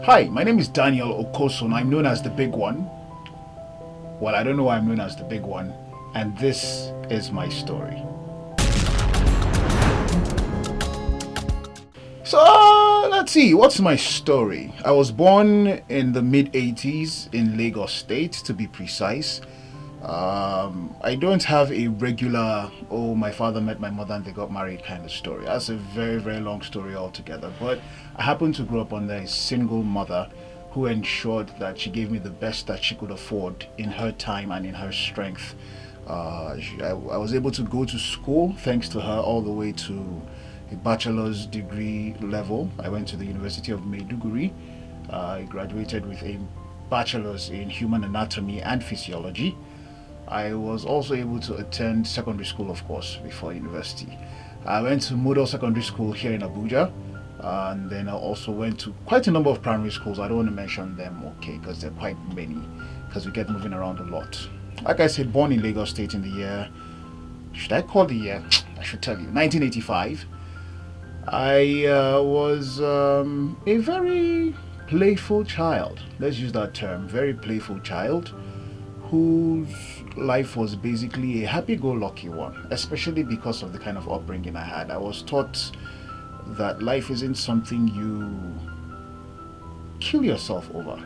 Hi, my name is Daniel Okosun. I'm known as the Big One. Well, I don't know why I'm known as the Big One, and this is my story. So, let's see, what's my story? I was born in the mid 80s in Lagos State, to be precise. I don't have a regular, oh, my father met my mother and they got married kind of story. That's a very, very long story altogether. But I happened to grow up under a single mother who ensured that she gave me the best that she could afford in her time and in her strength. I was able to go to school thanks to her all the way to a bachelor's degree level. I went to the University of Maiduguri. I graduated with a bachelor's in human anatomy and physiology. I was also able to attend secondary school, of course, before university. I went to Model Secondary School here in Abuja, and then I also went to quite a number of primary schools. I don't want to mention them, okay, because they're quite many, because we get moving around a lot. Like I said, born in Lagos State in the year, should I call the year? I should tell you, 1985. I was a very playful child. Let's use that term, very playful child, whose life was basically a happy-go-lucky one, especially because of the kind of upbringing I had. I was taught that life isn't something you kill yourself over.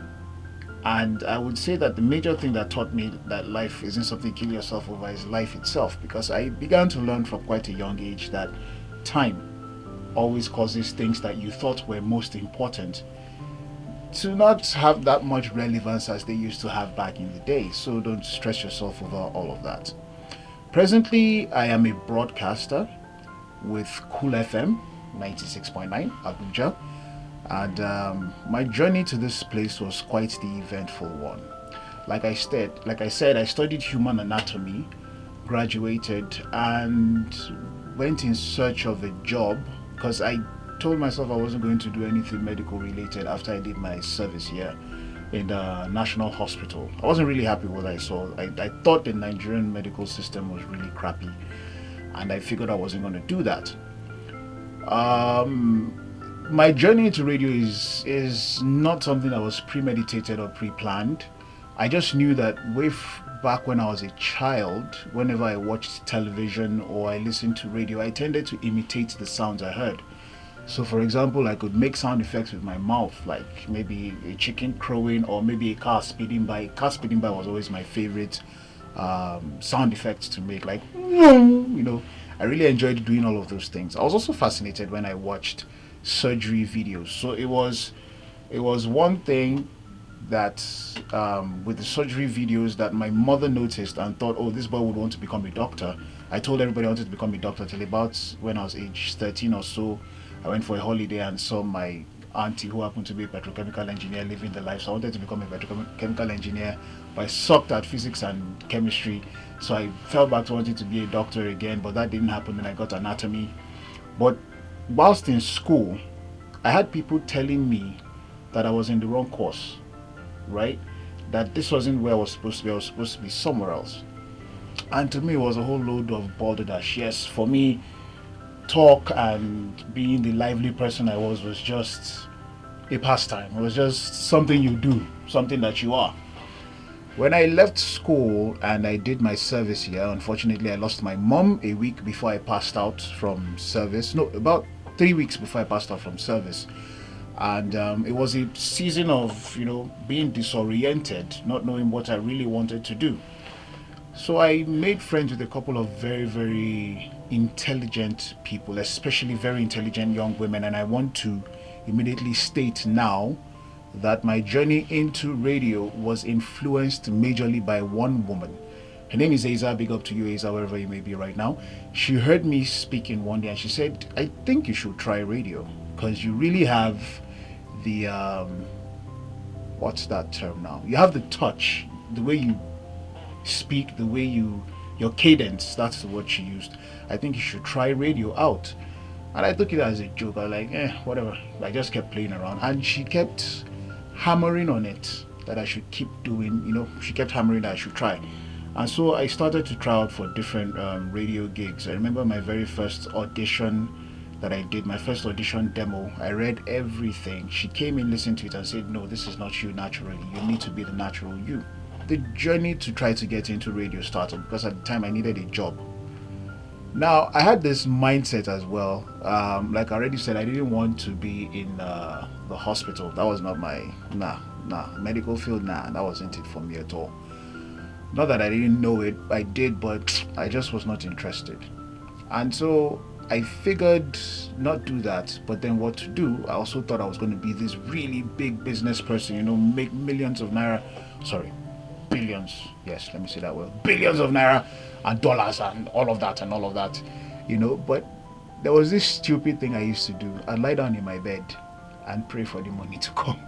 And I would say that the major thing that taught me that life isn't something you kill yourself over is life itself, because I began to learn from quite a young age that time always causes things that you thought were most important to not have that much relevance as they used to have back in the day. So don't stress yourself over all of that. Presently, I am a broadcaster with Cool FM 96.9 Abuja, and my journey to this place was quite the eventful one. Like I said, I studied human anatomy, graduated, and went in search of a job because I told myself I wasn't going to do anything medical related after I did my service here in the National Hospital. I wasn't really happy with what I saw. I thought the Nigerian medical system was really crappy, and I figured I wasn't going to do that. My journey into radio is not something that was premeditated or pre-planned. I just knew that back when I was a child, whenever I watched television or I listened to radio, I tended to imitate the sounds I heard. So for example, I could make sound effects with my mouth, like maybe a chicken crowing or maybe a car speeding by. Car speeding by was always my favorite sound effects to make, like, I really enjoyed doing all of those things. I was also fascinated when I watched surgery videos. So it was one thing that with the surgery videos that my mother noticed and thought, oh, this boy would want to become a doctor. I told everybody I wanted to become a doctor till about when I was age 13 or so. I went for a holiday and saw my auntie, who happened to be a petrochemical engineer, living the life. So I wanted to become a petrochemical engineer, but I sucked at physics and chemistry. So I fell back to wanting to be a doctor again, but that didn't happen. Then I got anatomy. But whilst in school, I had people telling me that I was in the wrong course, right? That this wasn't where I was supposed to be. I was supposed to be somewhere else. And to me, it was a whole load of balderdash. Yes, for me, talk and being the lively person I was just a pastime. It was just something you do, something that you are. When I left school and I did my service here, unfortunately I lost my mom a week before I passed out from service. No, about 3 weeks before I passed out from service. And it was a season of, being disoriented, not knowing what I really wanted to do. So I made friends with a couple of very, very intelligent people, especially very intelligent young women, and I want to immediately state now that my journey into radio was influenced majorly by one woman. Her name is Aza. Big up to you, Aza, wherever you may be right now. She heard me speaking one day and she said, I think you should try radio because you really have the what's that term now? You have the touch, the way you speak, the way your cadence, that's the word she used. I think you should try radio out. And I took it as a joke. I was like, whatever. I just kept playing around, and she kept hammering on it that I should keep doing. She kept hammering that I should try. And so I started to try out for different radio gigs. I remember my very first audition that I did, my first audition demo. I read everything. She came in, listened to it, and said, "No, this is not you naturally. You need to be the natural you." The journey to try to get into radio started because at the time I needed a job. Now, I had this mindset as well. Like I already said, I didn't want to be in the hospital. That was not my, medical field, that wasn't it for me at all. Not that I didn't know it, I did, but I just was not interested. And so I figured not do that, but then what to do. I also thought I was going to be this really big business person, make millions of naira. Sorry, billions. Yes, let me say that well. Billions of naira and dollars and all of that, But there was this stupid thing I used to do. I'd lie down in my bed and pray for the money to come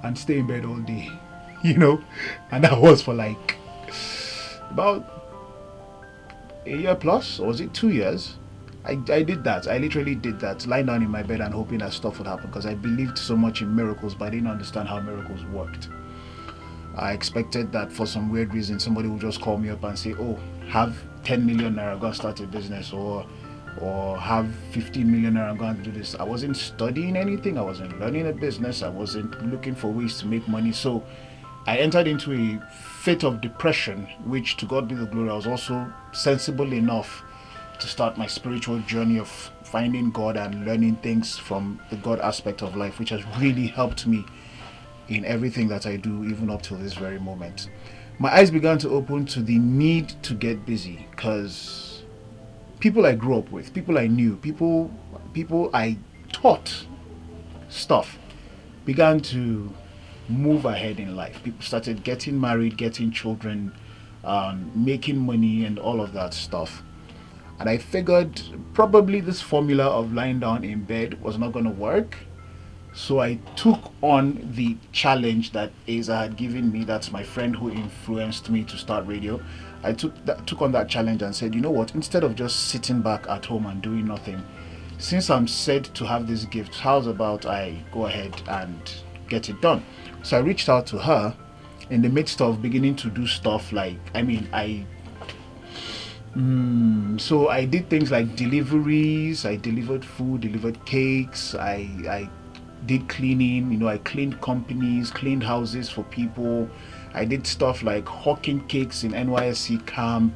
and stay in bed all day, And that was for like about a year plus, or was it 2 years? I did that. I literally did that, lying down in my bed and hoping that stuff would happen because I believed so much in miracles, but I didn't understand how miracles worked. I expected that for some weird reason somebody would just call me up and say, "Oh, have 10 million naira, go and start a business," or have 15 million naira, go and do this. I wasn't studying anything. I wasn't learning a business. I wasn't looking for ways to make money. So I entered into a fit of depression, which, to God be the glory, I was also sensible enough to start my spiritual journey of finding God and learning things from the God aspect of life, which has really helped me in everything that I do, even up till this very moment. My eyes began to open to the need to get busy because people I grew up with, people I knew, people I taught stuff began to move ahead in life. People started getting married, getting children, making money and all of that stuff. And I figured probably this formula of lying down in bed was not going to work. So I took on the challenge that Asa had given me. That's my friend who influenced me to start radio. I took on that challenge and said, you know what, instead of just sitting back at home and doing nothing, since I'm said to have this gift, how's about I go ahead and get it done? So I reached out to her in the midst of beginning to do stuff like, so I did things like deliveries. I delivered food, delivered cakes. I did cleaning. I cleaned companies, cleaned houses for people. I did stuff like hawking cakes in NYSC camp.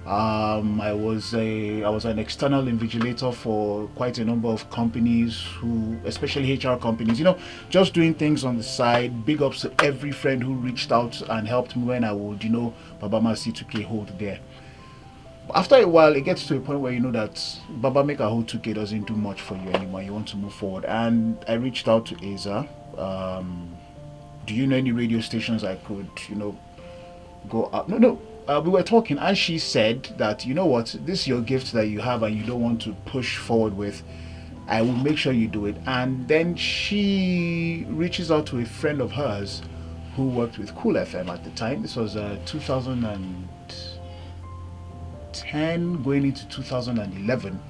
I was an external invigilator for quite a number of companies, especially HR companies, just doing things on the side. Big ups to every friend who reached out and helped me when I would, Baba Masi took a hold there. After a while, it gets to a point where you know that Baba Make a hold 2K doesn't do much for you anymore. You want to move forward. And I reached out to Asa. Do you know any radio stations I could, go up? No. We were talking and she said that, you know what, this is your gift that you have and you don't want to push forward with. I will make sure you do it. And then she reaches out to a friend of hers who worked with Cool FM at the time. This was 2010 going into 2011.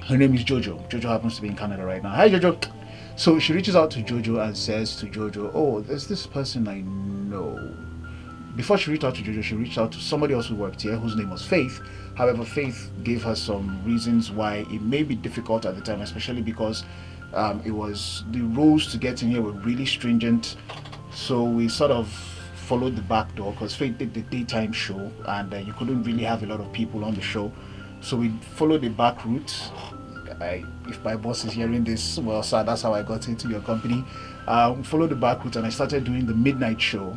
Her name is Jojo. Jojo happens to be in Canada right now. Hi, Jojo. So she reaches out to Jojo and says to Jojo, "Oh, there's this person I know." Before she reached out to Jojo, she reached out to somebody else who worked here, whose name was Faith. However, Faith gave her some reasons why it may be difficult at the time, especially because it was the rules to get in here were really stringent. So we sort of followed the back door because Faith did the daytime show and you couldn't really have a lot of people on the show. So we followed the back route. If my boss is hearing this, well, sir, that's how I got into your company. Followed the back route and I started doing the midnight show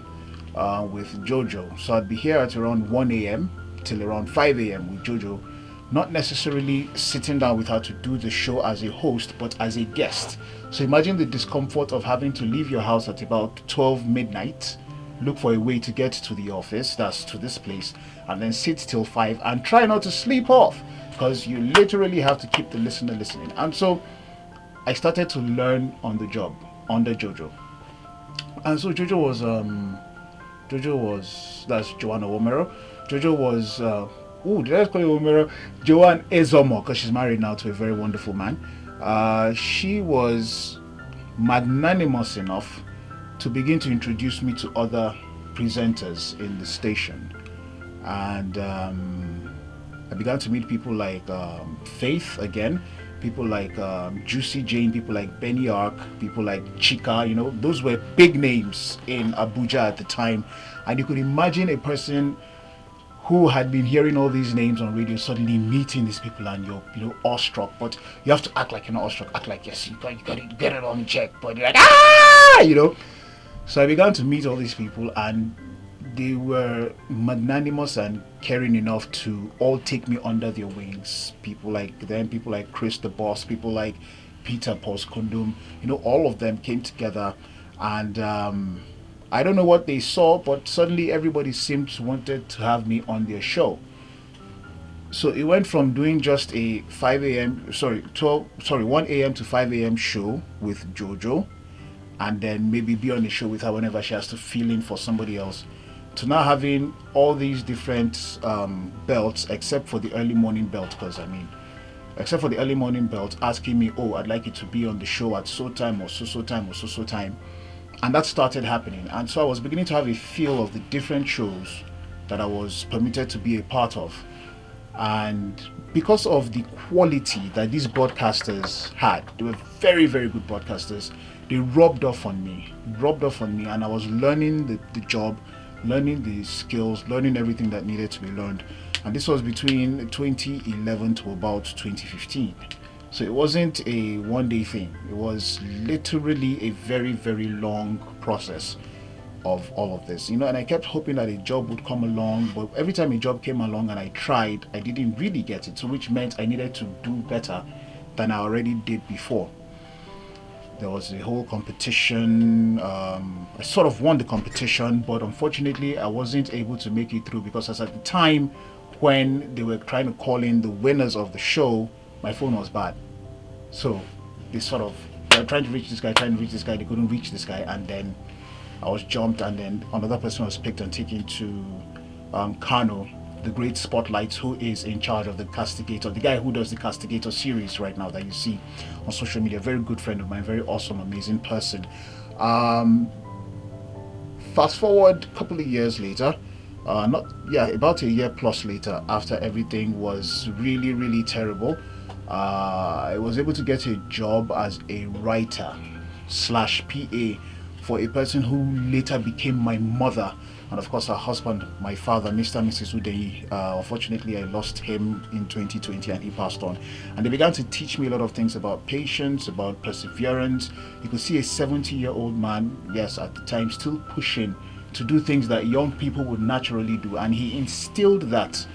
with Jojo. So I'd be here at around 1 a.m. till around 5 a.m. with Jojo, not necessarily sitting down with her to do the show as a host, but as a guest. So imagine the discomfort of having to leave your house at about 12 midnight, look for a way to get to the office, that's to this place, and then sit till 5 and try not to sleep off because you literally have to keep the listener listening. And so I started to learn on the job under Jojo. And so Jojo was, that's Joanna Omero. Jojo was, did I call you Omero? Joanne Ezomo, because she's married now to a very wonderful man. She was magnanimous enough to begin to introduce me to other presenters in the station. And I began to meet people like Faith again, people like Juicy Jane, people like Benny Ark, people like Chika. Those were big names in Abuja at the time, and you could imagine a person who had been hearing all these names on radio suddenly meeting these people, and you're awestruck, but you have to act like you're not awestruck, act like yes, you got to get it on check, but you're like So I began to meet all these people, and they were magnanimous and caring enough to all take me under their wings. People like Chris the Boss, people like Peter Poskundum, all of them came together, and I don't know what they saw, but suddenly everybody seemed to wanted to have me on their show. So it went from doing just a 1 a.m. to 5 a.m. show with Jojo, and then maybe be on the show with her whenever she has to fill in for somebody else, to now having all these different belts, except for the early morning belt, except for the early morning belt, asking me, oh, I'd like you to be on the show at so time or so time or so time. And that started happening. And so I was beginning to have a feel of the different shows that I was permitted to be a part of. And because of the quality that these broadcasters had, they were very, very good broadcasters, they rubbed off on me, and I was learning the job, learning the skills, learning everything that needed to be learned. And this was between 2011 to about 2015. So it wasn't a one-day thing. It was literally a very, very long process of all of this. And I kept hoping that a job would come along, but every time a job came along and I tried, I didn't really get it. So which meant I needed to do better than I already did before. There was a whole competition. I sort of won the competition, but unfortunately I wasn't able to make it through, because as at the time when they were trying to call in the winners of the show, my phone was bad. So they were trying to reach this guy, they couldn't reach this guy, and then I was jumped, and then another person was picked and taken to Kano, the great Spotlight, who is in charge of the Castigator, the guy who does the Castigator series right now that you see on social media. Very good friend of mine, very awesome, amazing person. Fast forward a couple of years later, about a year plus later, after everything was really, really terrible, I was able to get a job as a writer / PA for a person who later became my mother, and of course her husband, my father, Mr. and Mrs. Udeyi. Unfortunately, I lost him in 2020 and he passed on. And they began to teach me a lot of things about patience, about perseverance. You could see a 70-year-old man, yes, at the time, still pushing to do things that young people would naturally do, and he instilled that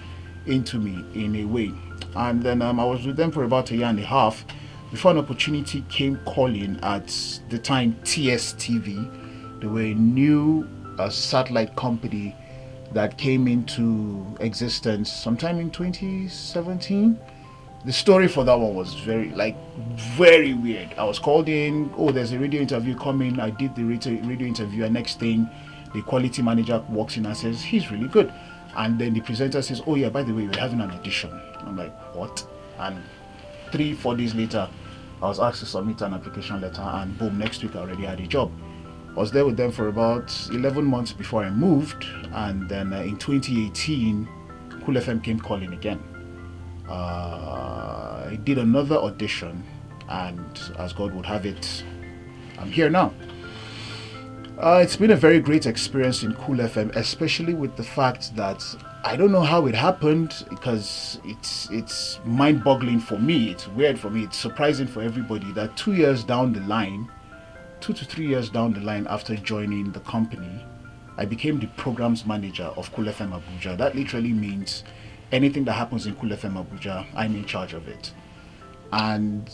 into me in a way. And then I was with them for about a year and a half before an opportunity came calling at the time TSTV. They were a new satellite company that came into existence sometime in 2017. The story for that one was very weird. I was called in, oh, there's a radio interview coming. I did the radio interview, and next thing, the quality manager walks in and says, he's really good. And then the presenter says, oh yeah, by the way, we're having an audition. I'm like, what? And 3-4 days later, I was asked to submit an application letter, and boom, next week I already had a job. I was there with them for about 11 months before I moved, and then in 2018, Cool FM came calling again. I did another audition, and as God would have it, I'm here now. It's been a very great experience in Cool FM, especially with the fact that I don't know how it happened, because it's mind-boggling for me, it's weird for me, it's surprising for everybody that 2 years down the line, 2 to 3 years down the line after joining the company, I became the programs manager of Cool FM Abuja. That literally means anything that happens in Cool FM Abuja, I'm in charge of it. And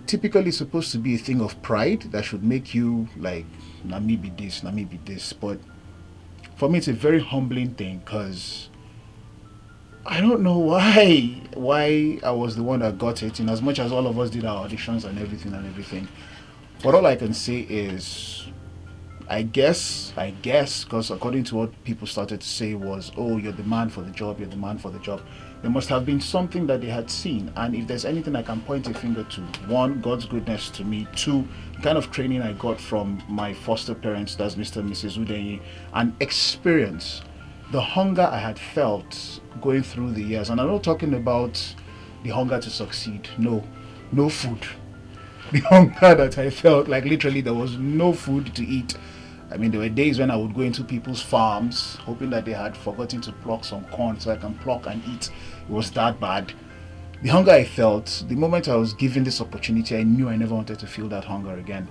typically supposed to be a thing of pride that should make you like, na me be this. But for me, it's a very humbling thing, because I don't know why I was the one that got it, in as much as all of us did our auditions and everything. But all I can say is, I guess, because according to what people started to say was, oh, you're the man for the job. There must have been something that they had seen. And if there's anything I can point a finger to, 1, God's goodness to me, 2, the kind of training I got from my foster parents, that's Mr. and Mrs. Udeyi, and experience. the hunger I had felt going through the years, and I'm not talking about the hunger to succeed. No, no food. The hunger that I felt, like literally there was no food to eat. I mean, there were days when I would go into people's farms hoping that they had forgotten to pluck some corn so I can pluck and eat. It was that bad. The hunger I felt, the moment I was given this opportunity, I knew I never wanted to feel that hunger again.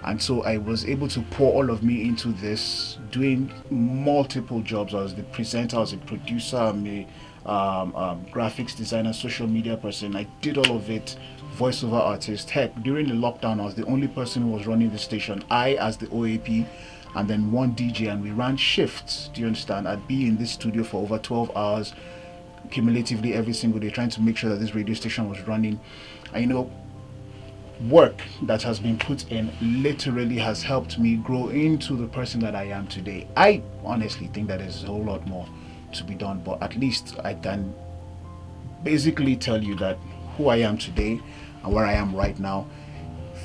And so I was able to pour all of me into this, doing multiple jobs. I was the presenter, I was a producer, I'm a graphics designer, social media person. I did all of it, voiceover artist. Heck, during the lockdown, I was the only person who was running the station. I, as the OAP, and then one DJ, and we ran shifts. Do you understand? I'd be in this studio for over 12 hours, cumulatively every single day, trying to make sure that this radio station was running. And work that has been put in literally has helped me grow into the person that I am today. I honestly think that there's a whole lot more to be done, but at least I can basically tell you that who I am today and where I am right now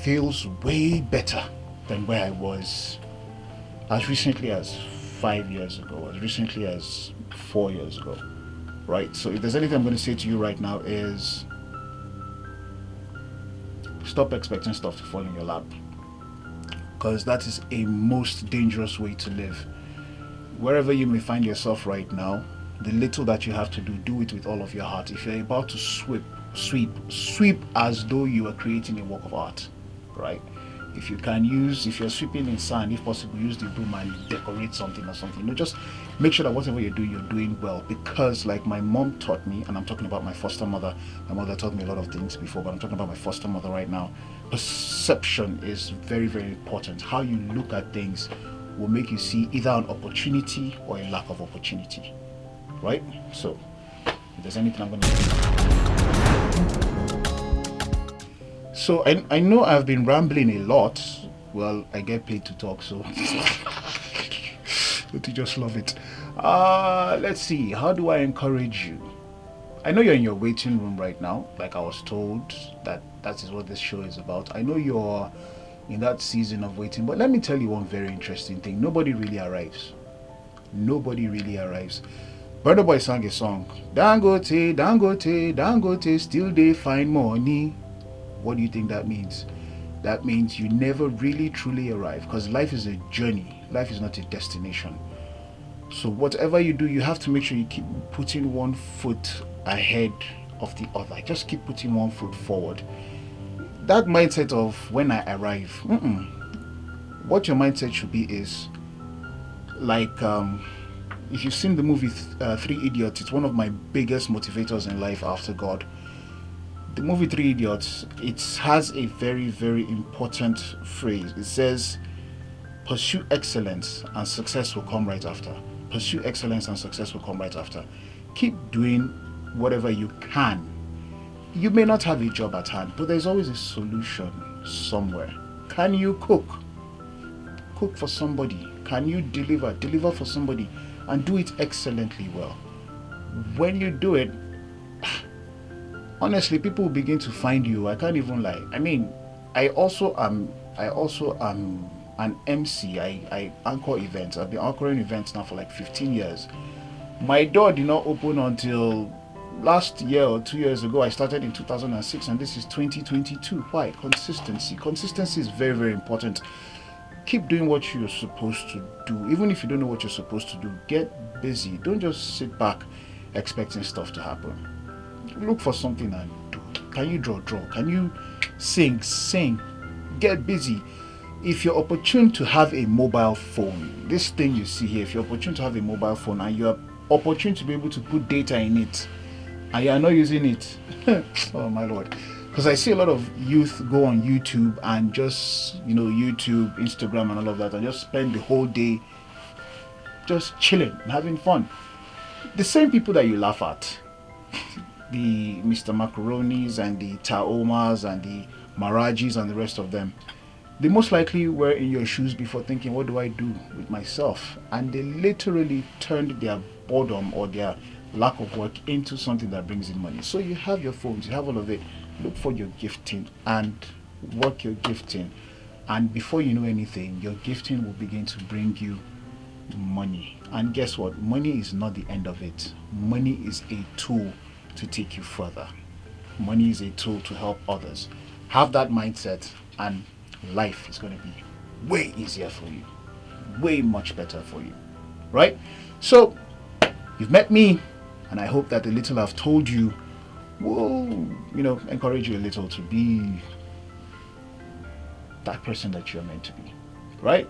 feels way better than where I was as recently as 5 years ago, as recently as 4 years ago, right? So if there's anything I'm going to say to you right now is stop expecting stuff to fall in your lap, because that is a most dangerous way to live. Wherever you may find yourself right now, the little that you have to do it with all of your heart. If you're about to sweep as though you are creating a work of art, right? If you're sweeping in sand, if possible, use the broom and decorate something or something. Just make sure that whatever you're doing well. Because like my mom taught me, and I'm talking about my foster mother. My mother taught me a lot of things before, but I'm talking about my foster mother right now. Perception is very, very important. How you look at things will make you see either an opportunity or a lack of opportunity, right? So if there's anything I'm going to say. So I know I've been rambling a lot. Well, I get paid to talk, so don't you just love it? Let's see. How do I encourage you? I know you're in your waiting room right now. Like I was told that is what this show is about. I know you're in that season of waiting, but let me tell you one very interesting thing. Nobody really arrives. Nobody really arrives. Brother Boy sang a song. Dangote, Dangote, Dangote, still they find money. What do you think that means? That means you never really truly arrive, because life is a journey. Life is not a destination. So whatever you do, you have to make sure you keep putting one foot ahead of the other. Just keep putting one foot forward. That mindset of when I arrive, what your mindset should be is like, if you've seen the movie Three Idiots, it's one of my biggest motivators in life after God. The movie Three Idiots, it has a very, very important phrase. It says, pursue excellence and success will come right after. Pursue excellence and success will come right after. Keep doing whatever you can. You may not have a job at hand, but there's always a solution somewhere. Can you cook? Cook for somebody. Can you deliver? Deliver for somebody, and do it excellently well. When you do it, honestly, people will begin to find you. I can't even lie. I mean, I also am an MC. I anchor events. I've been anchoring events now for like 15 years. My door did not open until last year or 2 years ago. I started in 2006 and this is 2022. Why? Consistency. Consistency is very, very important. Keep doing what you're supposed to do. Even if you don't know what you're supposed to do, get busy. Don't just sit back expecting stuff to happen. Look for something and do. Can you draw? Can you sing? Get busy. If you're opportune to have a mobile phone, this thing you see here, if you're opportune to have a mobile phone and you're opportune to be able to put data in it and you're not using it, oh my lord. Because I see a lot of youth go on YouTube and just, YouTube, Instagram and all of that, and just spend the whole day just chilling and having fun. The same people that you laugh at, the Mr. Macaronis and the Taomas and the Marajis and the rest of them, they most likely were in your shoes before thinking, what do I do with myself? And they literally turned their boredom or their lack of work into something that brings in money. So you have your phones, you have all of it. Look for your gifting and work your gifting. And before you know anything, your gifting will begin to bring you money. And guess what? Money is not the end of it. Money is a tool to take you further. Money is a tool to help others. Have that mindset, and life is going to be way easier for you, way much better for you, right? So, you've met me, and I hope that the little I've told you will, encourage you a little to be that person that you're meant to be, right?